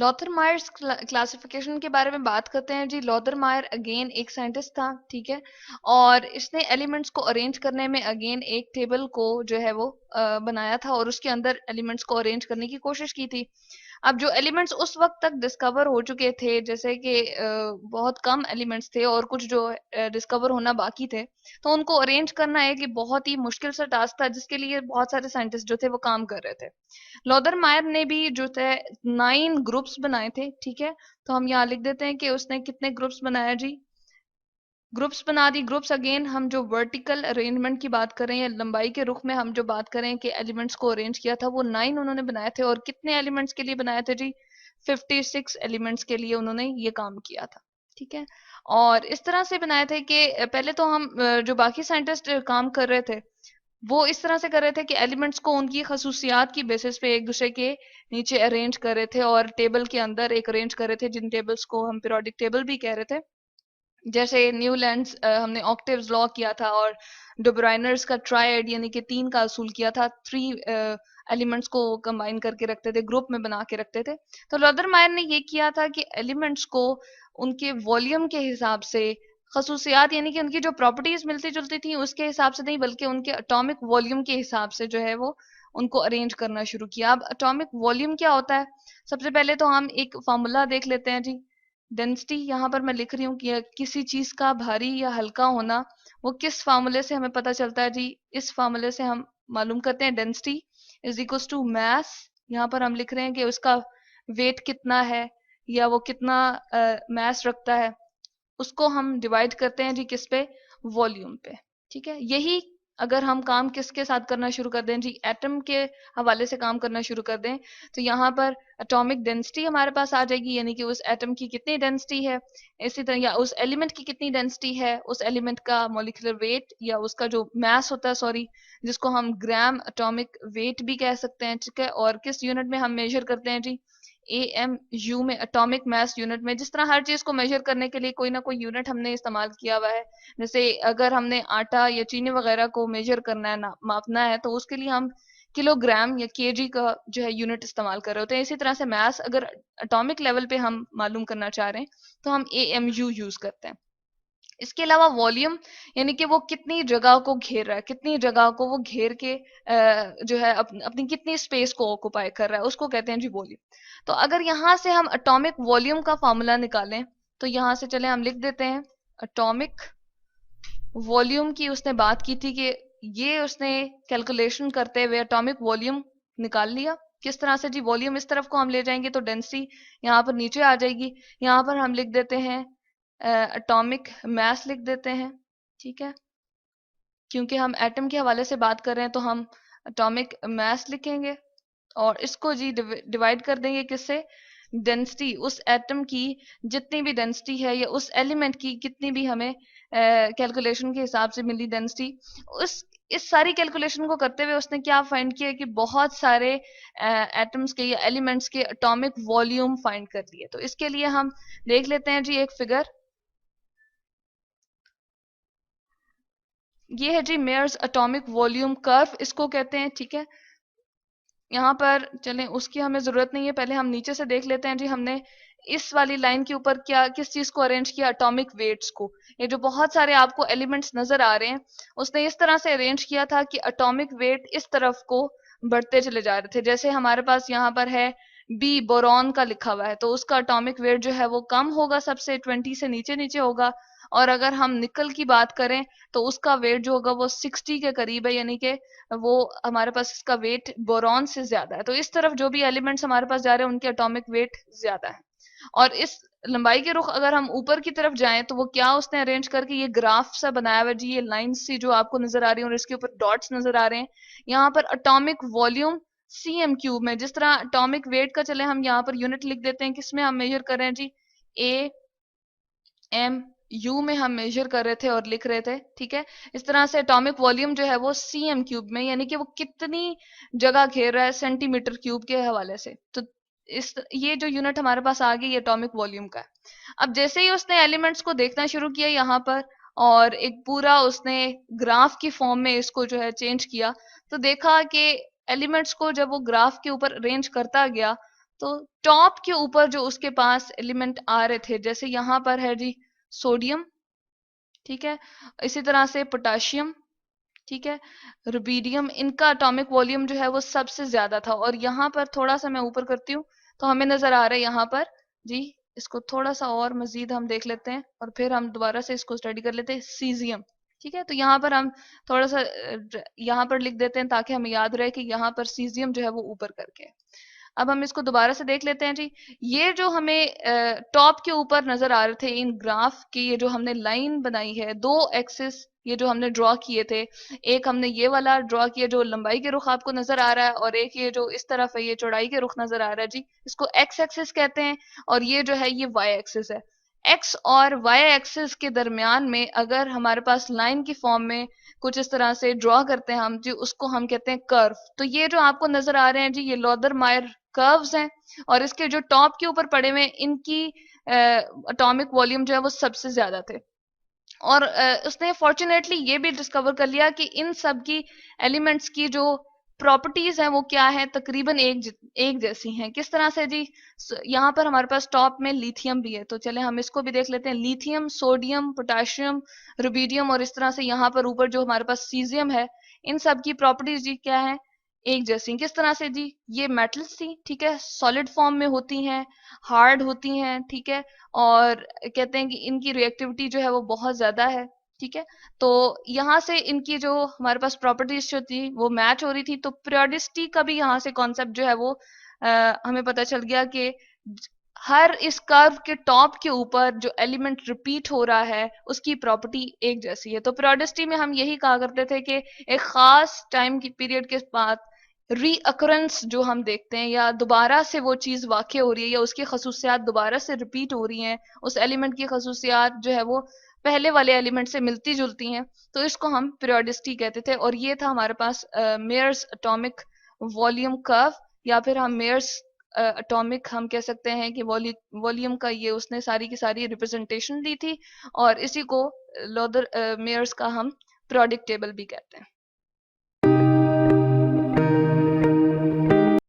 Lothar Myers classification के बारे में बात करते हैं जी। लॉथर मायर अगेन एक साइंटिस्ट था, ठीक है, और इसने एलिमेंट्स को अरेंज करने में अगेन एक टेबल को जो है वो बनाया था और उसके अंदर एलिमेंट्स को अरेंज करने की कोशिश की थी। अब जो एलिमेंट्स उस वक्त तक डिस्कवर हो चुके थे, जैसे कि बहुत कम एलिमेंट्स थे और कुछ जो डिस्कवर होना बाकी थे, तो उनको अरेंज करना एक बहुत ही मुश्किल सा टास्क था, जिसके लिए बहुत सारे साइंटिस्ट जो थे वो काम कर रहे थे। लॉदर मायर ने भी जो थे 9 ग्रुप्स बनाए थे, ठीक है। तो हम यहाँ लिख देते हैं कि उसने कितने ग्रुप्स बनाया जी। ग्रुप्स बना दी। ग्रुप्स अगेन हम जो वर्टिकल अरेंजमेंट की बात करें या लंबाई के रुख में हम जो बात करें कि एलिमेंट्स को अरेंज किया था, वो 9 उन्होंने बनाए थे। और कितने एलिमेंट्स के लिए बनाए थे जी? 56 एलिमेंट्स के लिए उन्होंने ये काम किया था, ठीक है। और इस तरह से बनाए थे कि पहले तो हम जो बाकी साइंटिस्ट काम कर रहे थे, वो इस तरह से कर रहे थे कि एलिमेंट्स को उनकी खसूसियात की बेसिस पे एक दूसरे के नीचे अरेंज कर रहे थे और टेबल के अंदर एक अरेंज कर रहे थे, जिन टेबल्स को हम पीरियोडिक टेबल भी कह रहे थे। जैसे न्यूलैंड्स हमने ऑक्टेव्स लॉ किया था, और डुब्राइनर्स का ट्रायड यानी कि 3 का असूल किया था। 3 एलिमेंट्स को कंबाइन करके रखते थे, ग्रुप में बना के रखते थे। तो लॉदरमायर ने ये किया था कि एलिमेंट्स को उनके वॉल्यूम के हिसाब से, खसूसियात यानी कि उनकी जो प्रॉपर्टीज मिलती जुलती थी उसके हिसाब से नहीं, बल्कि उनके एटॉमिक वॉल्यूम के हिसाब से जो है वो उनको अरेंज करना शुरू किया। अब एटॉमिक वॉल्यूम क्या होता है? सबसे पहले तो हम एक फॉर्मूला देख लेते हैं जी। डेंसिटी यहाँ पर मैं लिख रही हूँ कि किसी चीज का भारी या हल्का होना, वो किस फार्मूले से हमें पता चलता है जी? इस फार्मूले से हम मालूम करते हैं density is equal to mass. यहाँ पर हम लिख रहे हैं कि उसका वेट कितना है या वो कितना मैस रखता है, उसको हम डिवाइड करते हैं जी किस पे? वॉल्यूम पे, ठीक है। यही अगर हम काम किसके साथ करना शुरू कर दें जी? एटम के हवाले से काम करना शुरू कर दें, तो यहाँ पर एटॉमिक डेंसिटी हमारे पास आ जाएगी, यानी कि उस एटम की कितनी डेंसिटी है। इसी तरह या उस एलिमेंट की कितनी डेंसिटी है, उस एलिमेंट का मॉलिक्यूलर वेट या उसका जो मास होता है, सॉरी, जिसको हम ग्राम एटॉमिक वेट भी कह सकते हैं, ठीक है। और किस यूनिट में हम मेजर करते हैं जी? AMU में, एटॉमिक मास यूनिट में। जिस तरह हर चीज को मेजर करने के लिए कोई ना कोई यूनिट हमने इस्तेमाल किया हुआ है। जैसे अगर हमने आटा या चीनी वगैरह को मेजर करना है, मापना है, तो उसके लिए हम किलोग्राम या केजी का जो है यूनिट इस्तेमाल कर रहे होते हैं। इसी तरह से मास अगर एटॉमिक लेवल पे हम मालूम करना चाह रहे हैं, तो हम AMU यूज करते हैं। इसके अलावा वॉल्यूम यानी कि वो कितनी जगह को घेर रहा है, कितनी जगह को वो घेर के जो है अपनी कितनी स्पेस को ऑक्युपाई कर रहा है, उसको कहते हैं जी वॉल्यूम। तो अगर यहाँ से हम एटॉमिक वॉल्यूम का फॉर्मूला निकालें, तो यहाँ से चले हम लिख देते हैं एटॉमिक वॉल्यूम की। उसने बात की थी कि ये उसने कैलकुलेशन करते हुए एटॉमिक वॉल्यूम निकाल लिया। किस तरह से जी? वॉल्यूम इस तरफ को हम ले जाएंगे तो डेंसिटी यहाँ पर नीचे आ जाएगी। यहाँ पर हम लिख देते हैं एटॉमिक मास लिख देते हैं, ठीक है। क्योंकि हम एटम के हवाले से बात कर रहे हैं, तो हम एटॉमिक मास लिखेंगे और इसको जी डिवाइड कर देंगे किससे? डेंसिटी, उस एटम की जितनी भी डेंसिटी है या उस एलिमेंट की कितनी भी हमें कैलकुलेशन के हिसाब से मिली डेंसिटी। उस इस सारी कैलकुलेशन को करते हुए उसने क्या फाइंड किया कि बहुत सारे एटम्स के या एलिमेंट्स के एटॉमिक वॉल्यूम फाइंड कर लिए। तो इसके लिए हम देख लेते हैं जी एक फिगर। ये है जी मेयर्स एटॉमिक वॉल्यूम कर्व, इसको कहते हैं, ठीक है। यहाँ पर चलें, उसकी हमें जरूरत नहीं है, पहले हम नीचे से देख लेते हैं जी। हमने इस वाली लाइन के ऊपर क्या किस चीज को अरेंज किया? एटॉमिक वेट्स को। ये जो बहुत सारे आपको एलिमेंट्स नजर आ रहे हैं, उसने इस तरह से अरेंज किया था कि एटॉमिक वेट इस तरफ को बढ़ते चले जा रहे थे। जैसे हमारे पास यहाँ पर है बी, बोरॉन का लिखा हुआ है, तो उसका एटॉमिक वेट जो है वो कम होगा, सबसे 20 से नीचे नीचे होगा। और अगर हम निकल की बात करें, तो उसका वेट जो होगा वो 60 के करीब है, यानी कि वो हमारे पास इसका वेट बोरॉन से ज्यादा है। तो इस तरफ जो भी एलिमेंट्स हमारे पास जा रहे हैं, उनके एटॉमिक वेट ज्यादा है। और इस लंबाई के रुख अगर हम ऊपर की तरफ जाएं, तो वो क्या उसने अरेंज करके ये ग्राफ सा बनाया हुआ है जी। ये लाइंस सी जो आपको नजर आ रही है और इसके ऊपर डॉट्स नजर आ रहे हैं। यहाँ पर एटॉमिक वॉल्यूम CM क्यूब में, जिस तरह एटॉमिक वेट का चले हम यहाँ पर यूनिट लिख देते हैं, किसमें हम मेजर कर रहे हैं जी? AMU में हम मेजर कर रहे थे और लिख रहे थे, ठीक है। इस तरह से एटॉमिक वॉल्यूम जो है वो CM क्यूब में, यानी कि वो कितनी जगह घेर रहा है सेंटीमीटर क्यूब के हवाले से। तो इस ये जो यूनिट हमारे पास आ गई एटॉमिक वॉल्यूम का है। अब जैसे ही उसने एलिमेंट्स को देखना शुरू किया यहाँ पर, और एक पूरा उसने ग्राफ की फॉर्म में इसको जो है चेंज किया, तो देखा कि एलिमेंट्स को जब वो ग्राफ के ऊपर अरेंज करता गया, तो टॉप के ऊपर जो उसके पास एलिमेंट आ रहे थे, जैसे यहां पर है जी सोडियम, ठीक है, इसी तरह से पोटाशियम, ठीक है, रुबीडियम, इनका एटॉमिक वॉल्यूम जो है वो सबसे ज्यादा था। और यहाँ पर थोड़ा सा मैं ऊपर करती हूँ तो हमें नजर आ रहा है यहाँ पर जी, इसको थोड़ा सा और मजीद हम देख लेते हैं और फिर हम दोबारा से इसको स्टडी कर लेते हैं, सीजियम, ठीक है। तो यहाँ पर हम थोड़ा सा यहाँ पर लिख देते हैं ताकि हमें याद रहे कि यहाँ पर सीजियम जो है वो ऊपर करके है। अब हम इसको दोबारा से देख लेते हैं जी। ये जो हमें टॉप के ऊपर नजर आ रहे थे इन ग्राफ की, ये जो हमने लाइन बनाई है, दो एक्सिस ये जो हमने ड्रॉ किए थे, एक हमने ये वाला ड्रॉ किया जो लंबाई के रुख आपको नजर आ रहा है, और एक ये जो इस तरफ है ये चौड़ाई के रुख नजर आ रहा है जी, इसको एक्स एक्सिस कहते हैं। और ये जो है ये वाई एक्सिस है। एक्स और वाई एक्सिस के दरमियान में अगर हमारे पास लाइन की फॉर्म में कुछ इस तरह से ड्रॉ करते हैं हम जी, उसको हम कहते हैं कर्व। तो ये जो आपको नजर आ रहे हैं जी, ये लॉदर मायर कर्व्स हैं। और इसके जो टॉप के ऊपर पड़े हुए इनकी एटॉमिक वॉल्यूम जो है वो सबसे ज्यादा थे। और उसने फॉर्चुनेटली ये भी डिस्कवर कर लिया कि इन सब की एलिमेंट्स की जो प्रॉपर्टीज हैं वो क्या है, तकरीबन एक जैसी हैं। किस तरह से जी, यहाँ पर हमारे पास टॉप में लिथियम भी है, तो चले हम इसको भी देख लेते हैं। लिथियम, सोडियम, पोटेशियम, रुबिडियम, और इस तरह से यहाँ पर ऊपर जो हमारे पास सीजियम है, इन सब की प्रॉपर्टीज जी क्या है, एक जैसी। किस तरह से जी, ये मेटल्स थी, ठीक है, सॉलिड फॉर्म में होती हैं, हार्ड होती हैं, ठीक है, और कहते हैं कि इनकी रिएक्टिविटी जो है वो बहुत ज्यादा है, ठीक है। तो यहाँ से इनकी जो हमारे पास प्रॉपर्टीज जो थी वो मैच हो रही थी। तो पीरियोडिसिटी का भी यहाँ से कॉन्सेप्ट जो है वो हमें पता चल गया कि हर इस कर्व के टॉप के ऊपर जो एलिमेंट रिपीट हो रहा है उसकी प्रॉपर्टी एक जैसी है। तो पीरियोडिसिटी में हम यही कहा करते थे कि एक खास टाइम की पीरियड के बाद रीअकरेंस जो हम देखते हैं, या दोबारा से वो चीज वाक़ हो रही है, या उसकी खसूसियात दोबारा से रिपीट हो रही हैं, उस एलिमेंट की खसूसियात जो है वो पहले वाले एलिमेंट से मिलती जुलती हैं, तो इसको हम पीरियोडिसिटी कहते थे। और ये था हमारे पास मेयर्स एटॉमिक वॉल्यूम कर्व, या फिर हम मेयर्स एटॉमिक हम कह सकते हैं कि वॉल्यूम का ये उसने सारी की सारी रिप्रेजेंटेशन दी थी। और इसी को लॉदर मेयर्स का हम पीरियोडिक टेबल भी कहते हैं।